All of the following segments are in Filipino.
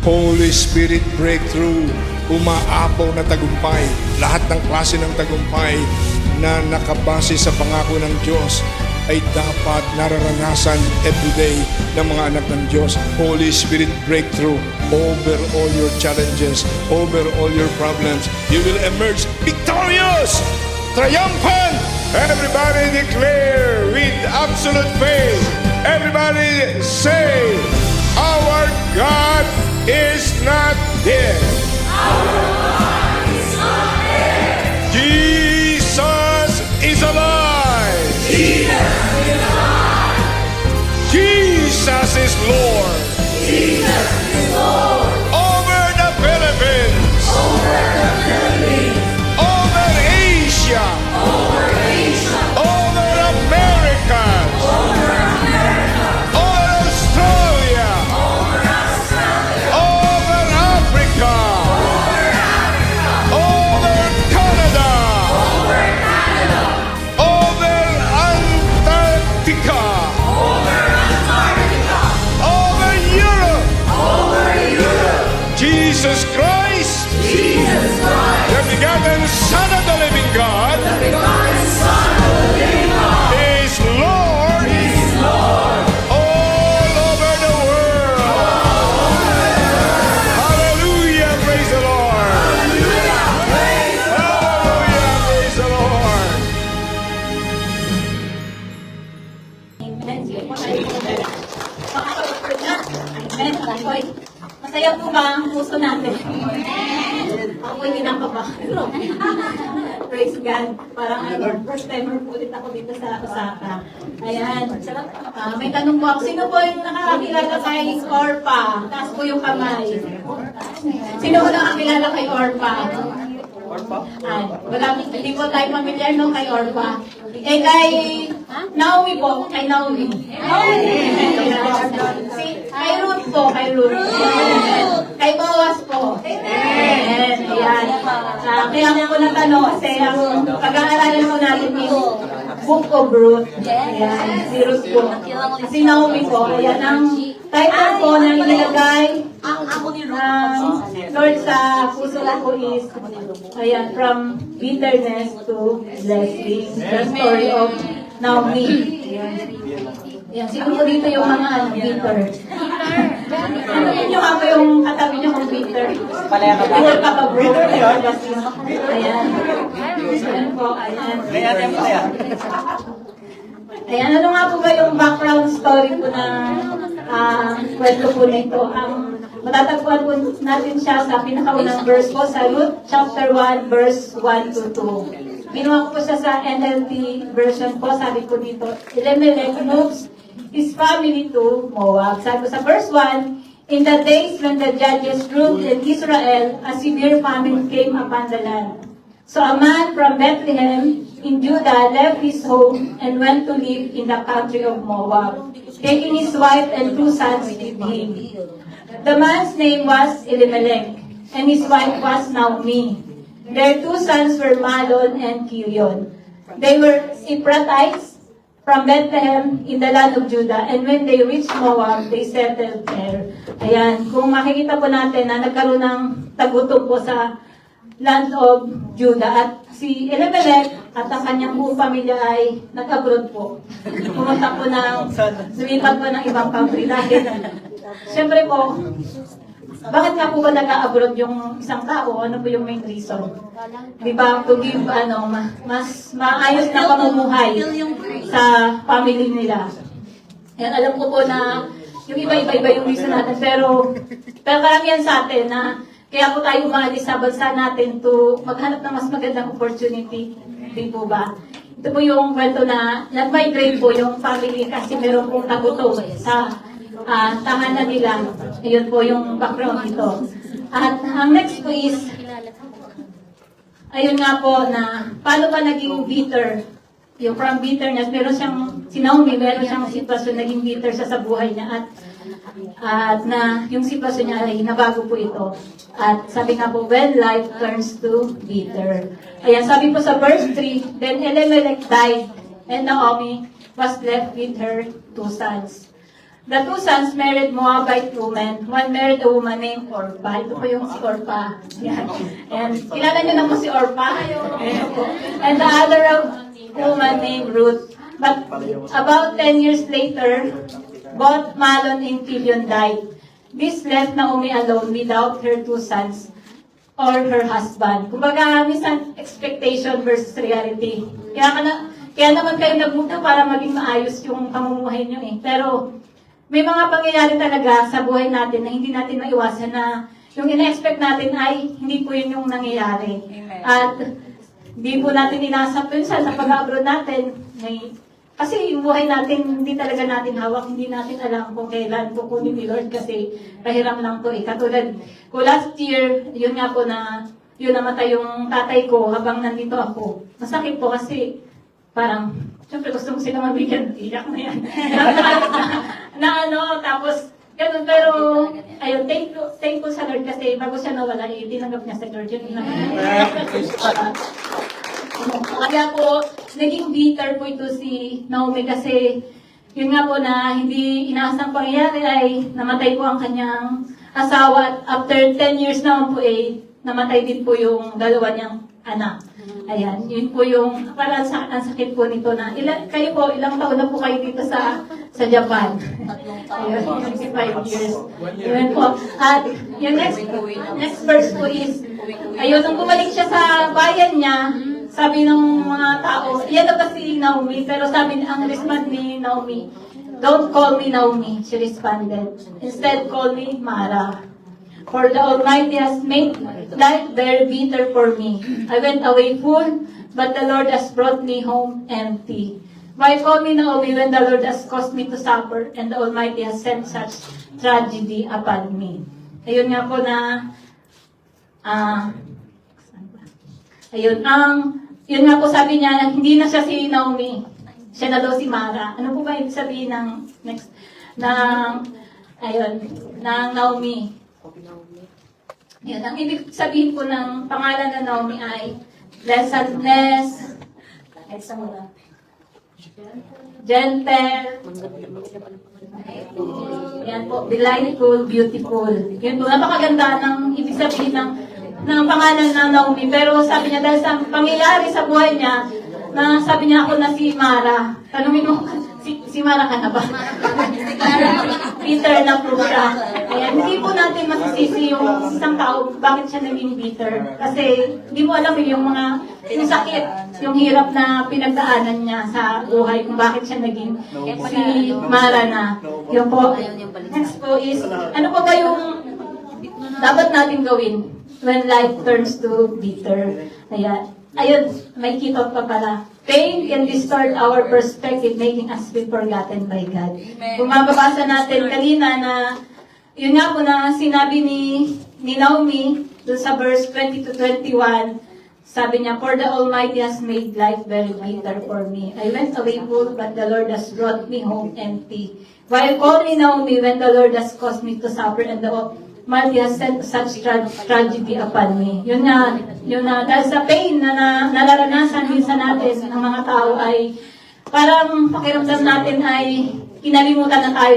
Holy Spirit breakthrough, umaapaw na tagumpay, lahat ng klase ng tagumpay na nakabase sa pangako ng Diyos ay dapat nararanasan everyday ng mga anak ng Diyos. Holy Spirit breakthrough over all your challenges, over all your problems. You will emerge victorious, triumphant. Everybody declare with absolute faith. Everybody say, our God is not dead. Jesus is alive. Jesus is Lord. Over the Philippines. Over Asia. Over America. Over Australia. Over Africa. Over Canada. Over Antarctica. Over Europe. Jesus Christ, the begotten Son of the living God, is Lord all over the world. Hallelujah, praise the Lord. Hallelujah, praise the Lord. Amen. Masaya po ba ang puso natin? Ako hindi nakakabahan. Praise God. Parang first timer po ulit ako dito sa Osaka. Ayan. May tanong po ako. Sino po yung nakakakilala kay Orpa? Taas po yung kamay. Sino po nakakilala kay Orpa? Wala, hindi po tayo familiar no kay Orpa. Eh kay Naomi po, kay Naomi. Kay Ruth po, kay Ruth. Kay Boaz po. Ayan. Kaya ako po natanong kasi ang pag-aaralan po natin yung Book of Ruth. Ayan, si Ruth po. Si Naomi po. Ayan, ang title po na inilagay ng Lord sa puso ko is ayan, from bitterness to blessing. The story of Naomi. Ayan, siguro dito yung mga bitter. Ano yun ako yung katabi nyo kung bitter? Bitter ka ba bro? Ayan. Ayan po, ayan. Ayan, ano nga po ba yung background story po ng kwento po nito? Matatagpuan po natin siya sa pinakaunang verse po sa Ruth chapter 1 verse 1 to 2. Ginawa ko po siya sa NLT version po. Sabi po dito, Elimelech moves his family to Moab. Sabi po sa verse 1, in the days when the judges ruled in Israel, a severe famine came upon the land. So a man from Bethlehem in Judah left his home and went to live in the country of Moab, taking his wife and 2 sons with him. The man's name was Elimelech, and his wife was Naomi. Their 2 sons were Mahlon and Chilion. They were Ephrathites from Bethlehem in the land of Judah, and when they reached Moab, they settled there. Ayan, kung makikita po natin na nagkaroon ng tagutom po sa land of Judah, at si Elimelech at ang kanyang buong pamilya ay nag-abroad po. Pumunta po lumipat po ng ibang country dahil siyempre po, bakit nga po ba nag-abroad yung isang tao? Ano po yung main reason? Di ba, to give, mas maayos na pamumuhay sa family nila. Yan, alam ko po na yung iba-iba yung reason natin, pero karamihan sa atin na kaya po tayo umalis sa bansa natin to maghanap ng mas magandang opportunity. Di po ba? Ito po yung kwento na nag-migrate po yung family kasi meron pong tagutom sa tahanan nila. Ayun po yung background nito. At ang next po is, ayun nga po na paano ba naging bitter? Yung from bitterness, meron siyang, si Naomi, meron siyang sitwasyon naging bitter sa buhay niya at na yung sitwasyon niya ay nabago po ito. At sabi nga po, when life turns to bitter. Ayan, sabi po sa verse 3, then Elimelech died and Naomi was left with her 2 sons. The two sons married Moabite women. One married a woman named Orpah. Ito po yung si Orpah. Yan. And kilala niyo na po si Orpah. Ayan po. And the other woman named Ruth. But about 10 years later, both Mahlon and Chilion died. This left Naomi alone without her two sons or her husband. Kumbaga, minsan expectation versus reality. Kaya naman kayo nagmugto para maging maayos yung pamumuhay niyo eh. Pero may mga pangyayari talaga sa buhay natin na hindi natin maiwasan na yung ina-expect natin ay hindi po yun yung nangyayari. Amen. At hindi po natin inasap yun sa pag-abroad natin. Kasi yung buhay natin, hindi talaga natin hawak, hindi natin alam kung kailan kukunin ni Lord kasi pahiram lang to eh. Katulad ko last year, yun nga po na yun namatay yung tatay ko habang nandito ako. Masakit po kasi parang, syempre gusto ko sila mabigyan, iyak na yan. Tapos, ganun, pero, ayun, thankful sa Lord kasi bago siya nawala, tinanggap niya sa Lord. Yun lang. Kaya po, naging bitter po ito si Naomi kasi, yun nga po na hindi inaasang pangyayari ay namatay po ang kanyang asawa at after 10 years naman po namatay din po yung dalawa niyang anak. Ayan, yun po yung, parang ang sakit po nito na, kayo po, ilang taon na po kayo dito sa Japan? Ayun, 25 years. Yun po. At yung next verse po is, ayun, nung bumalik siya sa bayan niya, sabi ng mga tao, yan na ba si Naomi? Pero sabi ang response ni Naomi, don't call me Naomi, she responded. Instead, call me Mara. For the Almighty has made life very bitter for me. I went away full, but the Lord has brought me home empty. Why call me Naomi when the Lord has caused me to suffer, and the Almighty has sent such tragedy upon me? Ayun nga po na, ayun, yun nga po sabi niya, hindi na siya si Naomi, siya na daw si Mara. Ano po ba ibig sabihin ng Naomi? Yan, ang ibig sabihin po ng pangalan na Naomi ay pleasantness, gentle, yan po, delightful, beautiful. Yun po, napakaganda ng ibig sabihin ng pangalan na Naomi. Pero sabi niya, dahil sa pangyayari sa buhay niya, na sabi niya ako na si Mara. Tanungin mo, si Mara ka na ba? Bitter na po siya. Ayan, hindi po natin masisisi yung isang tao bakit siya naging bitter. Kasi hindi mo alam yung sakit, yung hirap na pinagdaanan niya sa buhay kung bakit siya naging si Mara na. Yun po. Next po is, ano po ba yung dapat natin gawin when life turns to bitter? Ayan. Ayun, may kita pa pala. Pain can distort our perspective, making us feel forgotten by God. Kung mababasa natin kanina na, yun nga po na sinabi ni Naomi, dun sa verse 20 to 21, sabi niya, for the Almighty has made life very bitter for me. I went away full, but the Lord has brought me home empty. While calling Naomi when the Lord has caused me to suffer, and the Almighty has sent such tragedy upon me. Yun na, dahil sa pain na nararanasan minsan natin ng mga tao ay parang pakiramdam natin ay kinalimutan na tayo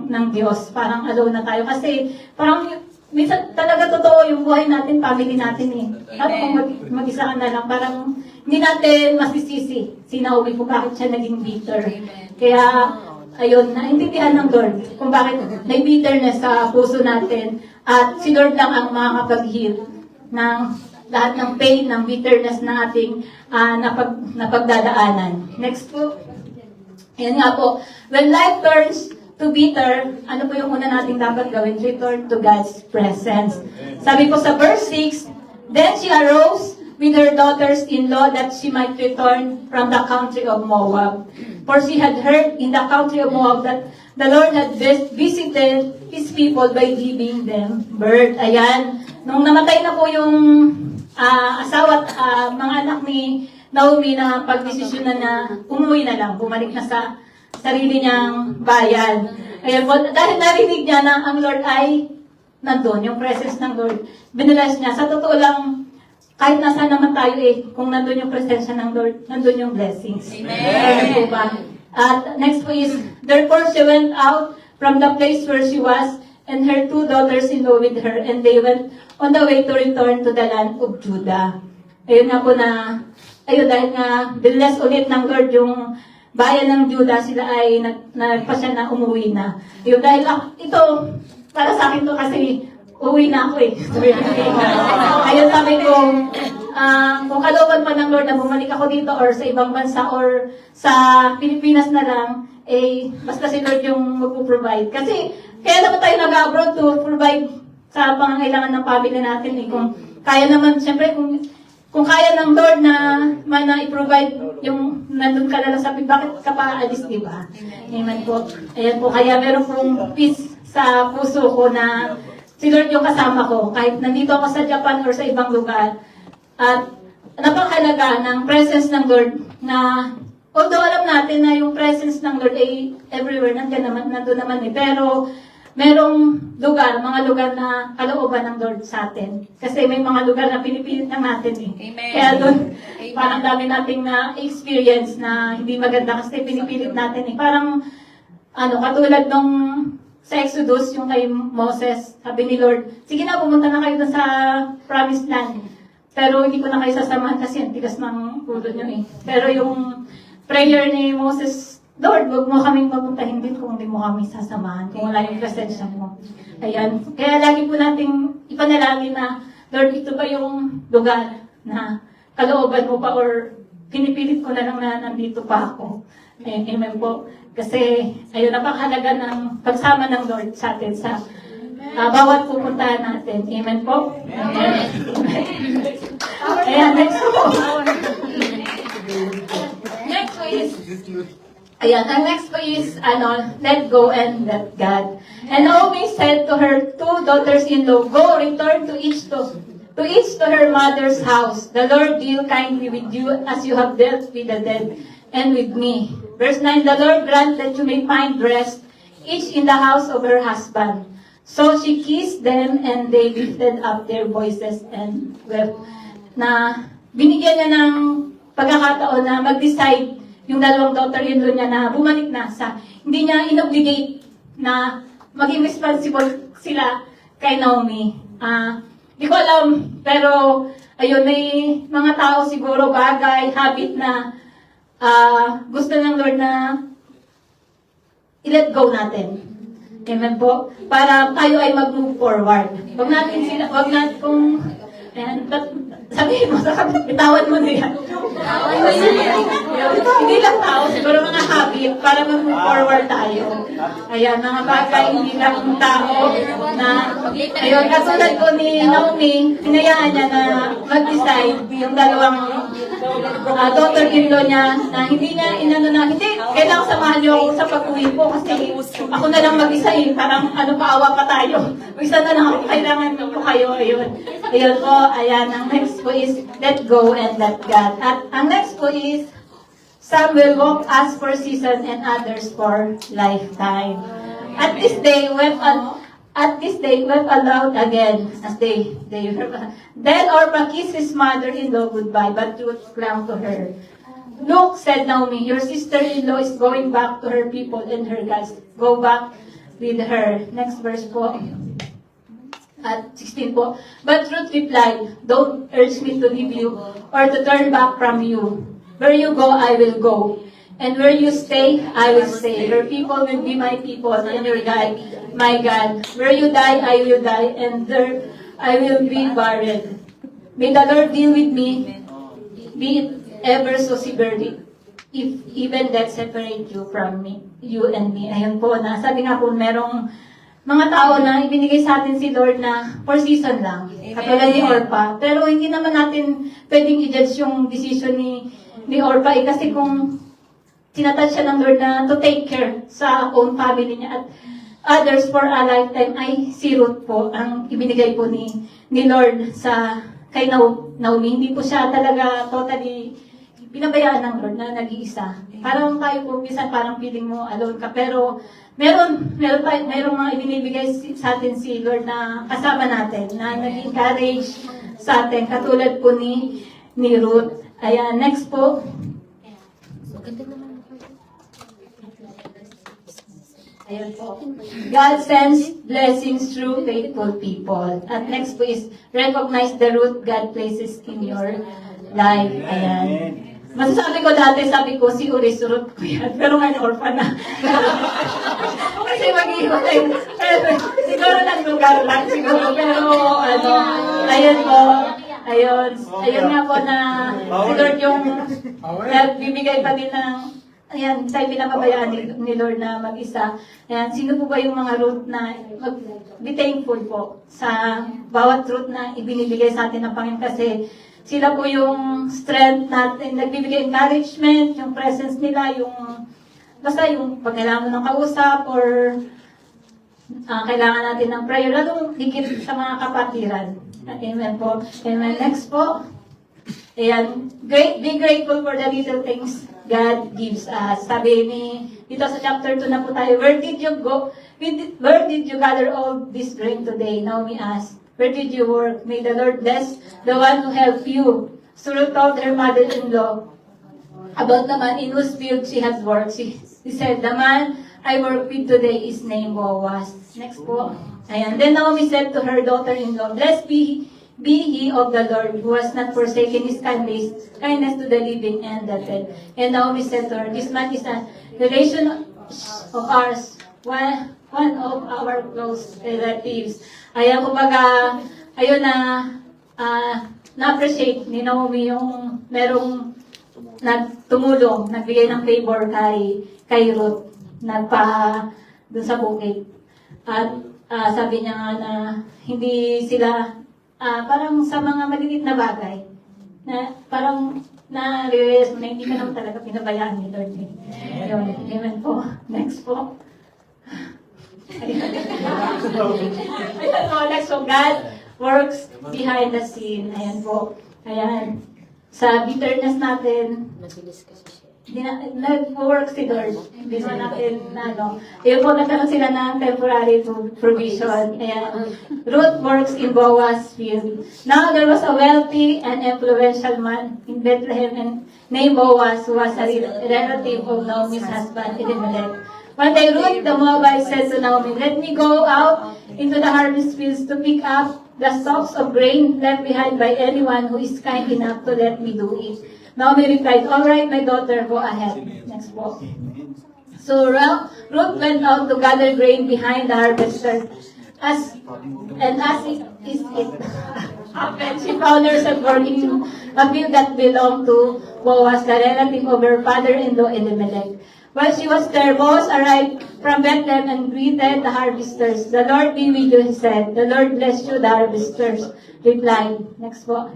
ng Diyos. Parang alone na tayo. Kasi parang minsan talaga totoo yung buhay natin, family natin eh. At kung mag-isa ka na lang, parang hindi natin masisisi si Naomi kung bakit siya naging bitter. Kaya ayun, naintindihan ng Lord kung bakit may bitterness sa puso natin at si Lord lang ang makakapag-heal ng lahat ng pain, ng bitterness na ating napagdadaanan. Next po. Ayan nga po. When life turns to bitter, ano po yung una nating dapat gawin? Return to God's presence. Sabi po sa verse 6, then she arose with her daughters-in-law that she might return from the country of Moab. For she had heard in the country of Moab that the Lord had visited His people by giving them birth. Ayan. Nung namatay na po yung asawa at mga anak ni Naomi na pagdesisyonan na umuwi na lang, bumalik na sa sarili niyang bayan. Ayan po, dahil narinig niya na ang Lord ay nandun, yung presence ng Lord. Binilas niya. Sa totoo lang, kahit nasa naman tayo kung nandun yung presensya ng Lord, nandun yung blessings. Amen. Amen po ba? At next po is, therefore she went out from the place where she was, and her 2 daughters-in-law with her, and they went on the way to return to the land of Judah. Ayun nga po na, ayun dahil nga, bless ulit ng Lord yung bayan ng Judah, sila ay nagpasya na umuwi na. Ayun dahil ito, para sa akin to kasi uwi na ako eh. Ayun sabi ko, kung kalooban pa ng Lord na bumalik ako dito or sa ibang bansa or sa Pilipinas na lang, eh, basta si Lord yung magpo-provide. Kasi, kaya naman tayo nag-abroad to provide sa pangangailangan ng family natin eh. Kung kaya naman, siyempre, kung kaya ng Lord na i-provide yung nandun ka na lang sa bakit ka pa alis, di ba? Amen po. Ayan po, kaya meron pong peace sa puso ko na si Lord yung kasama ko. Kahit nandito ako sa Japan or sa ibang lugar. At napakahalaga ng presence ng Lord na although alam natin na yung presence ng Lord ay everywhere, nandun naman eh. Pero merong lugar, mga lugar na kalooban ng Lord sa atin. Kasi may mga lugar na pinipilit lang natin eh. Amen. Kaya doon, parang dami nating na experience na hindi maganda kasi pinipilit natin eh. Parang, katulad nung sa Exodus, yung kay Moses, sabi ni Lord, sige na, pumunta na kayo doon sa promised land. Pero hindi ko na kayo sasamahan kasi ang tigas ng ulo nyo eh. Pero yung prayer ni Moses, Lord, huwag mo kaming mapuntahin din kung hindi mo kami sasamahan, kung wala yung presensya mo. Ayan. Kaya lagi po nating ipanalangin na, Lord, ito ba yung lugar na kalooban mo pa or pinipilit ko na lang na nandito pa ako. Amen po. Kasi, ayun, napakahalaga ng pagsama ng Lord sa atin sa bawat pupuntahan natin. Amen po? Amen. Ayan, next po. Next po is, ayan, ang next po is, let go and let God. And Naomi said to her 2 daughters-in-law, go, return to each to her mother's house. The Lord deal kindly with you as you have dealt with the dead and with me. Verse 9, the Lord grant that you may find rest, each in the house of her husband. So she kissed them, and they lifted up their voices and wept. Na binigyan niya ng pagkakataon na mag-decide yung dalawang daughter-in-law niya na bumalik na sa, hindi niya inobligate na maging responsible sila kay Naomi. Di ko alam, pero ayun, may mga tao siguro, bagay, habit na gusto ng Lord na i-let go natin. Amen po. Para tayo ay mag-move forward. Huwag natin kung, sabihin mo, bitawan mo niya. Hindi lang tao, siguro mga habit para mag-move forward tayo. Ayan, mga bagay, hindi lang tao na, ayun, katulad ko ni Naomi, pinayaan niya na mag-decide yung dalawang daughter-in-law niya na hindi hindi, kailangan samahan niyo ako sa pag-uwi po kasi ako na lang mag-isa eh, parang paawa pa tayo. Isa na lang ako, kailangan ko kayo, ayun. Ayun po, ayan, ang next po is let go and let God. At ang next po is some will walk as for season and others for lifetime. At this day wept aloud again as they then Orpah kissed his mother-in-law goodbye, but Ruth clung to her. Look, said Naomi, your sister-in-law is going back to her people and her gods. Go back with her. Next verse po. At 16 po. But Ruth replied, don't urge me to leave you or to turn back from you. Where you go, I will go. And where you stay, I will stay. Your people will be my people, and your God, my God. Where you die, I will die, and there I will be buried. May the Lord deal with me, be it ever so severely, if even that separate you from me, you and me. Ayun po, na sabi nga po, merong mga tao na ibinigay sa atin si Lord na for season lang. Katulad ni Orpah. Pero hindi naman natin pwedeng i-judge yung decision ni Orpah. Kasi kung tinatouch siya ng Lord na to take care sa own family niya at others for a lifetime, ay si Ruth po ang ibinigay po ni Lord kay Naomi. Hindi po siya talaga totally pinabayaan ng Lord na nag-iisa. Parang tayo po, minsan parang feeling mo alone ka. Pero meron mga ibinibigay sa atin si Lord na kasama natin, na nag-encourage sa atin, katulad po ni Ruth. Ayan, next po. Ayan po. God sends blessings through faithful people. At next po is, recognize the root God places in your life. Ayan. Masasabi ko dati, sabi ko, si Uri, surut ko yan. Pero ngayon, orphan na. Kasi mag-iwalay. Siguro ng lugar lang, siguro. Pero, ayun po. Ayun nga po na, si Lord yung nagbibigay pa din ng, ayan, tayo pinapabayaan ni Lord na mag-isa. Ayan, sino po ba yung mga root na be thankful po sa bawat root na ibinibigay sa atin ng Panginoon kasi sila po yung strength natin, nagbibigay encouragement, yung presence nila, yung basta yung pag kailangan mo ng kausap or kailangan natin ng prayer, lalong higit sa mga kapatiran. Amen po. Amen. Next po. Ayan. Be grateful for the little things God gives us. Sabi ni, dito sa chapter 2 na po tayo, where did you go? Where did you gather all this grain today? Naomi asked. Where did you work? May the Lord bless the one who helped you. Ruth told her mother-in-law about the man in whose field she has worked. She said, the man I work with today is named Boaz. Next po. Ayan. Then Naomi said to her daughter-in-law, blessed be he of the Lord, who has not forsaken his kindness to the living and the dead. And Naomi said to her, this man is a relation of ours, one of our close relatives. Ayan, kumbaga, ayun na-appreciate ni Naomi yung merong nagtumulong, nagbigay ng favor kay Ruth, dun sa bukid. At sabi niya nga na hindi sila, parang sa mga maliliit na bagay, na parang na-realize mo na hindi ka naman talaga pinabayaan ni Lord. Ayun, amen po. Next po. Ayan po, next po, God works behind the scene. Ayan po. Ayan. Sa bitterness natin, nag-work si Lord. Hindi naman natin, Ayun po, nagkaroon sila ng temporary provision. Ayan. Ruth works in Boaz's field. Now, there was a wealthy and influential man in Bethlehem named Boaz, who was a relative of Naomi's husband, Elimelech. One day, Ruth the Moabite said to Naomi, let me go out into the harvest fields to pick up the stalks of grain left behind by anyone who is kind enough to let me do it. Naomi replied, all right, my daughter, go ahead. Next po. So Ruth went out to gather grain behind the harvester. As it happened, she found herself working a field that belonged to Boaz, the relative of her father-in-law Elimelech. While she was there, Boaz arrived from Bethlehem and greeted the harvesters. The Lord be with you, he said. The Lord bless you, the harvesters replied. Next po.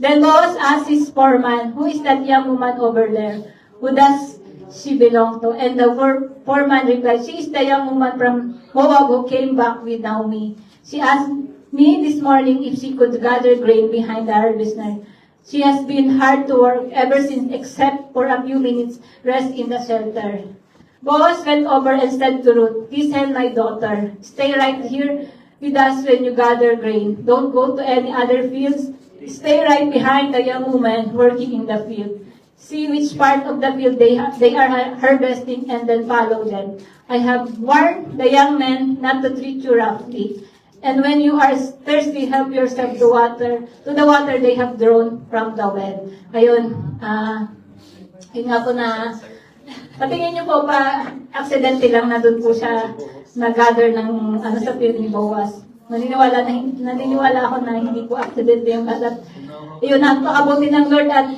Then Boaz asked his foreman, who is that young woman over there? Who does she belong to? And the foreman replied, she is the young woman from Moab who came back with Naomi. She asked me this morning if she could gather grain behind the harvester. She has been hard to work ever since, except for a few minutes rest in the shelter. Boaz went over and said to Ruth, listen, my daughter, stay right here with us when you gather grain. Don't go to any other fields. Stay right behind the young woman working in the field. See which part of the field they are harvesting and then follow them. I have warned the young men not to treat you roughly. And when you are thirsty, help yourself to the water they have drawn from the well. Ayun, yun nga po na, patingin niyo po pa, accidentally lang na doon po siya nag-gather ng sa field ni Boaz. Naniniwala ako na hindi po accidentally yung kalat. Ayun, napakabuti ng Lord at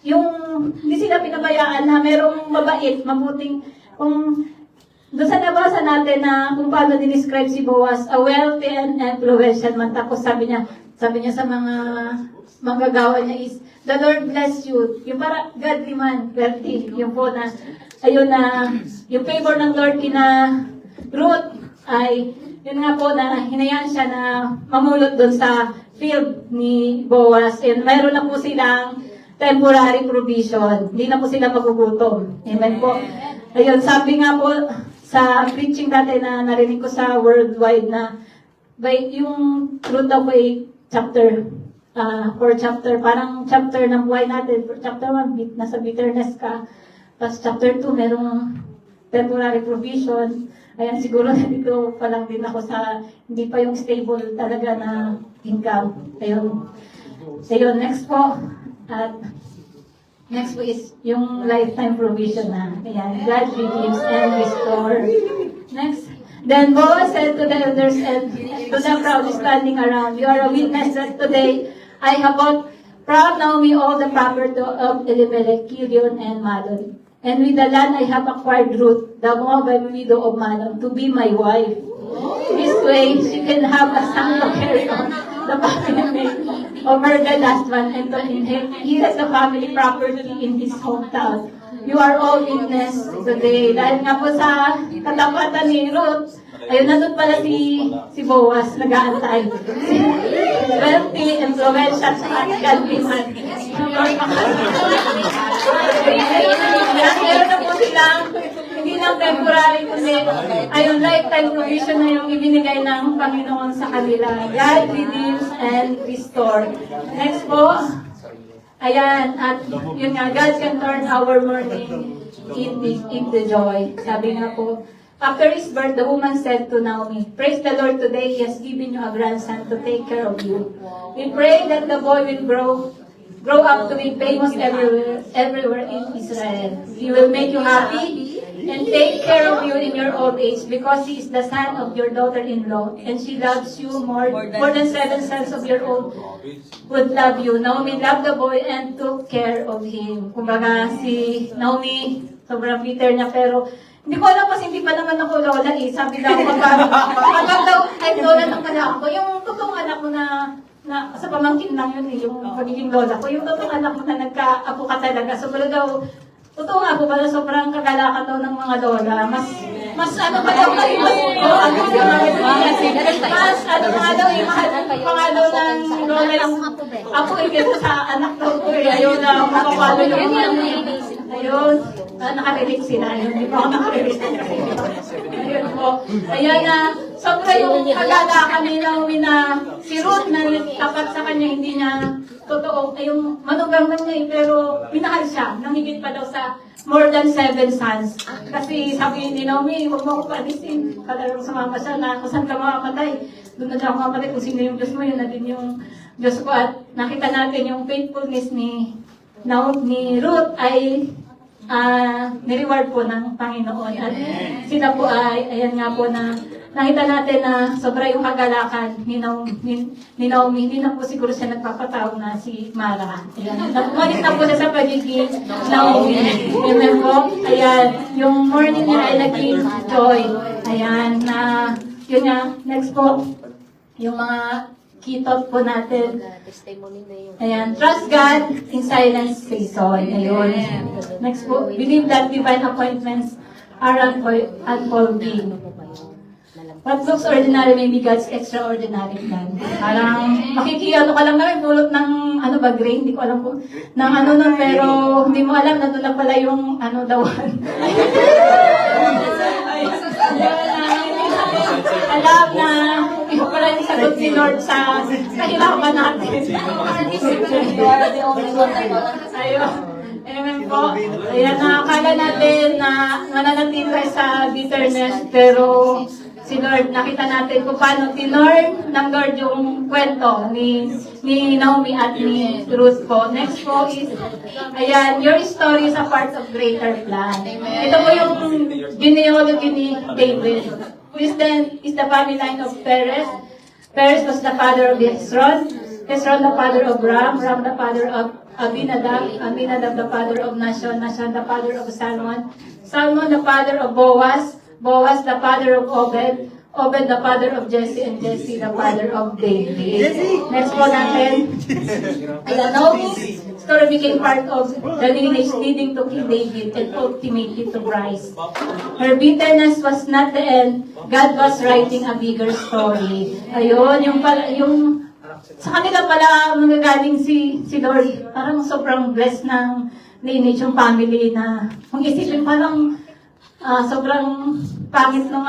yung hindi sila pinabayaan na merong mabait, mabuting, kung doon sa nabasa natin na kung paano dinescribe si Boaz, a wealthy and influential man. Tapos sabi niya sa mga manggagawa niya is, the Lord bless you. Yung para godly man, wealthy. Yung po na, ayun na, yung favor ng Lord kina Ruth ay, yun nga po na hinayaan siya na mamulot doon sa field ni Boaz. And mayroon na po silang temporary provision. Hindi na po sila magugutom. Amen po. Ayun, sabi nga po, sa preaching dati na narinig ko sa worldwide na by yung Ruth daw po ay chapter, parang chapter ng buhay natin. Chapter 1, nasa bitterness ka. Tapos chapter 2, merong temporary provision. Ayan, siguro nandito pa lang din ako sa hindi pa yung stable talaga na income. Ayun. Ayun, next po. At next po is yung lifetime provision na. Ayan, God redeems and restore. Next. Then Boaz said to the elders and to the crowd standing around, "You are a witness that today I have bought proud Naomi all the property of Elimelech, Kilion, and Malon. And with the land I have acquired Ruth, the Moabite widow of Malon, to be my wife. This way she can have a son to carry on the family over the last one and to inherit the family property in his hometown. You are all witness today." Dahil nga po sa katapatan ni Ruth, ayun, nandun pala si Boaz, nag-aantay. 20 influential at kalpiman. Meron na po silang, hindi lang temporary, kundi ayun, lifetime provision na yung ibinigay ng Panginoon sa kanila. God redeems and restore. Next po, ayan, at yun nga, God can turn our mourning into joy. Sabi nga po, after his birth, the woman said to Naomi, "Praise the Lord, today he has given you a grandson to take care of you. We pray that the boy will grow up to be famous everywhere in Israel. He will make you happy and take care of you in your old age because he is the son of your daughter-in-law and she loves you more than 7 sons of your own would love you." Naomi loved the boy and took care of him. Kumbaga si Naomi, sobrang bitter niya, pero hindi ko alam kasi hindi pa naman ako lola eh. Sabi daw, kapag daw ay lola ng pala ako, yung totoong anak mo na sa pamangkin lang yun eh, yung pagiging lola ko, yung totoong anak mo na nagka-apo ka talaga. Sobrang daw, totoo nga po pala, sobrang kagalakan daw ng mga lola. Mas ano pa daw kayo, mas ano nga daw, mahal pa nga daw ng lola yung apo eh, kaya sa anak daw ko eh, ayun na makapalo yung ayun, nakarelate sila. Ayun, hindi pa ako nakarelate. Ayun po. Ayan na, sobra yung kagalakan ni Naomi na si Ruth na tapat sa kanya, hindi niya totoo. Yung manugang lang niya eh, pero minahal siya. Nangigit pa daw sa more than 7 sons. Kasi sabi ni Naomi, huwag mo ako paalisin. Kalarong sumama siya na kung saan ka makapatay. Doon na siya ako makapatay. Kung sino yung Diyos mo, yun na din yung Diyos ko. At nakita natin yung faithfulness ni Ruth ay ni-reward po ng Panginoon. At sila po ay, ayan nga po na nakita natin na sobra yung kagalakan ni Naomi. Hindi na po siguro siya nagpapatawag na si Mara. Ayan. Bumalik na po na sa pagiging Naomi. Amen po. Ayan. Yung morning niya ay naging joy. Ayan. Na, yun nga. Next po. Yung mga kitot po natin. Ayan. Trust God in silence season. Ayun. Next po. Believe that divine appointments are unfolding. What looks ordinary may be God's extraordinary plan. Parang makikiyano ka lang namin, pulot ng ano ba, grain, hindi ko alam po. Ng ano nun, pero hindi mo alam, nandun na pala yung ano dawan. Alam na ito pala yung sagot ni Lord sa kahirapan natin. Ayun. Amen po. Ayan, nakakala natin na mananatili tayo sa bitterness, pero si Lord, nakita natin kung paano tinurn ng Lord yung kwento ni Naomi at ni Ruth po. Next po is, ayan, your story is a part of greater plan. Ito po yung genealogy ni David. Who is the family line of Perez. Perez was the father of Hezron. Hezron the father of Ram. Ram the father of Abinadab. Abinadab the father of Nashon. Nashon the father of Salmon. Salmon the father of Boaz. Boaz the father of Obed. Obed the father of Jesse, and Jesse the father of David. Next po natin. Ayan, Naomi's story became part of the lineage leading to King David and ultimately to Christ. Her bitterness was not the end. God was writing a bigger story. Ayun, yung sa kanila pala magagaling si Lord. Parang sobrang blessed ng lineage yung family na kung isipin parang sobrang pangit ng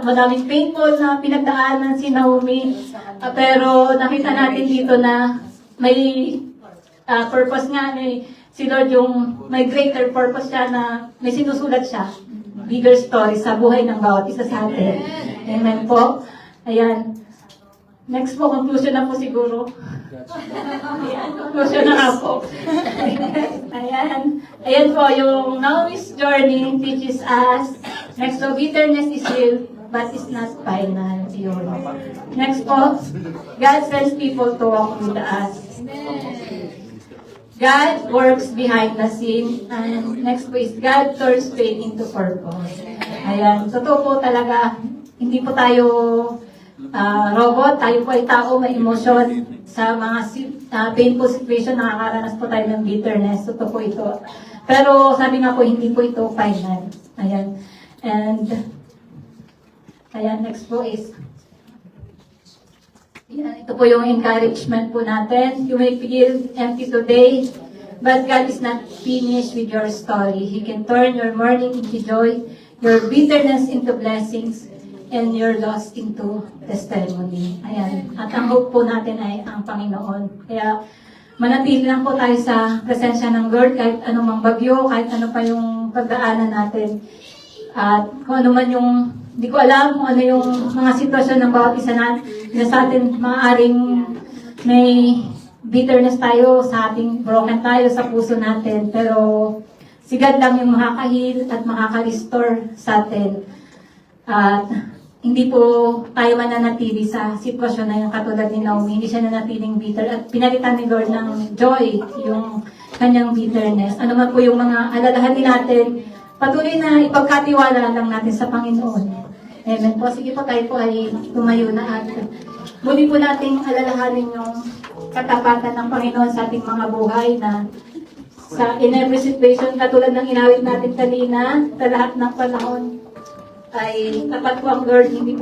madaming painful na pinagdaanan si Naomi. Pero nakita natin dito na may purpose nga si Lord, yung may greater purpose siya na may sinusulat siya. bigger story sa buhay ng bawat isa sa atin. Amen po. Ayan. Next po, conclusion na po siguro. Ayan, conclusion na nga po. Ayan. Ayan po, yung Naomi's journey teaches us, next to bitterness is real, but it's not final. Yun. Next po, God sends people to walk with us. God works behind the scene. And next po is God turns pain into purpose. Ayan. Totoo po talaga, hindi po tayo robot. Tayo po ay tao, may emosyon. Sa mga painful situation, nakakaranas po tayo ng bitterness. Totoo po ito. Pero sabi nga po, hindi po ito final. Ayan. And, ayan, next po is, yan, ito po yung encouragement po natin. You may feel empty today, but God is not finished with your story. He can turn your mourning into joy, your bitterness into blessings, and your loss into testimony. Ayan. At ang hope po natin ay ang Panginoon. Kaya manatili lang po tayo sa presensya ng Lord kahit anumang bagyo, kahit ano pa yung pagdaanan natin. At kung ano man yung, di ko alam kung ano yung mga sitwasyon ng bawat isa na sa atin, maaaring may bitterness tayo sa ating, broken tayo sa puso natin. Pero si God lang yung makaka-heal at makaka-restore sa atin. At hindi po tayo mananatili sa sitwasyon na yung katulad ni Naomi. Hindi siya nanatiling bitter. At pinalitan ni Lord ng joy yung kanyang bitterness. Ano man po yung mga alalahanin natin, patuloy na ipagkatiwala lang natin sa Panginoon. Amen po. Sige po, tayo po ay tumayo na at muli po nating alalahanin yung katapatan ng Panginoon sa ating mga buhay na in every situation, katulad ng inawit natin kanina, sa lahat ng panahon, ay tapat po ang Lord, hindi